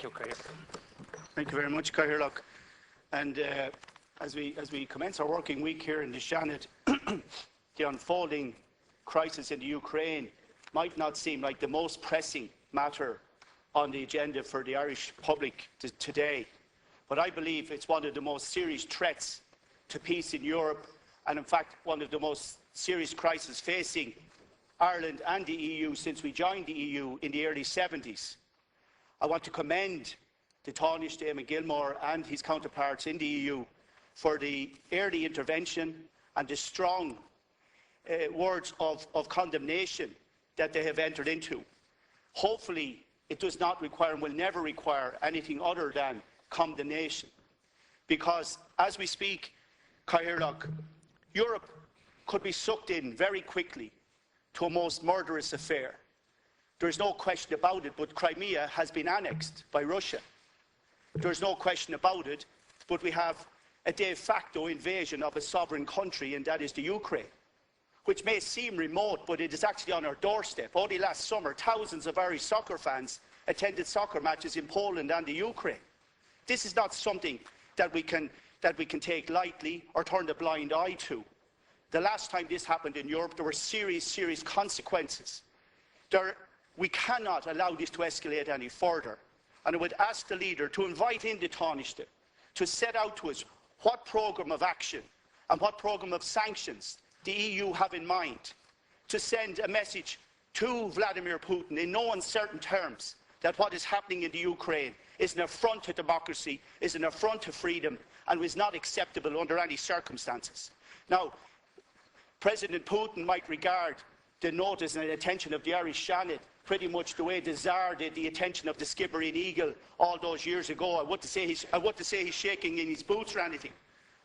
you, Cahill. Thank you very much, Cahill. And as we commence our working week here in the Shannon, the unfolding crisis in the Ukraine might not seem like the most pressing matter on the agenda for the Irish public today, but I believe it's one of the most serious threats to peace in Europe, and in fact one of the most serious crises facing Ireland and the EU since we joined the EU in the early 70s. I want to commend the Taoiseach Eamon Gilmore and his counterparts in the EU for the early intervention and the strong words of condemnation that they have entered into. Hopefully it does not require and will never require anything other than condemnation, because as we speak, Cahill, Europe could be sucked in very quickly to a most murderous affair. There is no question about it, but Crimea has been annexed by Russia. There is no question about it, but we have a de facto invasion of a sovereign country, and that is the Ukraine, which may seem remote, but it is actually on our doorstep. Only last summer, thousands of Irish soccer fans attended soccer matches in Poland and the Ukraine. This is not something that we can take lightly or turn a blind eye to. The last time this happened in Europe, there were serious consequences. We cannot allow this to escalate any further. And I would ask the leader to invite in the Taoiseach to set out to us what programme of action and what programme of sanctions the EU have in mind to send a message to Vladimir Putin in no uncertain terms that what is happening in the Ukraine is an affront to democracy, is an affront to freedom, and is not acceptable under any circumstances. Now, President Putin might regard the notice and attention of the Irish Shannon pretty much the way the Tsar did the attention of the Skibbereen Eagle all those years ago. I want to say he's shaking in his boots or anything.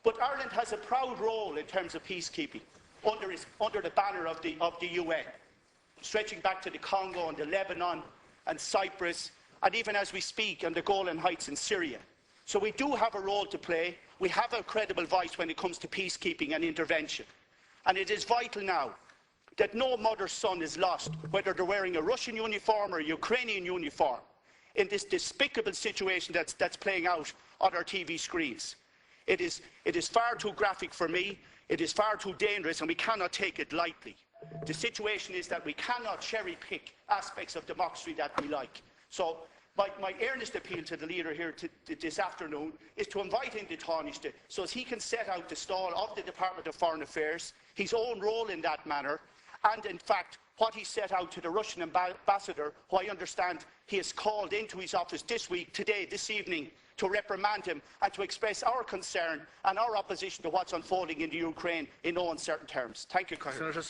But Ireland has a proud role in terms of peacekeeping under the banner of the UN, stretching back to the Congo and the Lebanon and Cyprus, and even as we speak on the Golan Heights in Syria. So we do have a role to play. We have a credible voice when it comes to peacekeeping and intervention. And it is vital now that no mother's son is lost, whether they're wearing a Russian uniform or a Ukrainian uniform, in this despicable situation that's playing out on our TV screens. It is far too graphic for me, it is far too dangerous, and we cannot take it lightly. The situation is that we cannot cherry-pick aspects of democracy that we like. So my earnest appeal to the leader here this afternoon is to invite in the Taoiseach so as he can set out the stall of the Department of Foreign Affairs, his own role in that manner, and in fact what he set out to the Russian ambassador, who I understand he has called into his office this evening, to reprimand him and to express our concern and our opposition to what's unfolding in the Ukraine in no uncertain terms. Thank you, Cahill.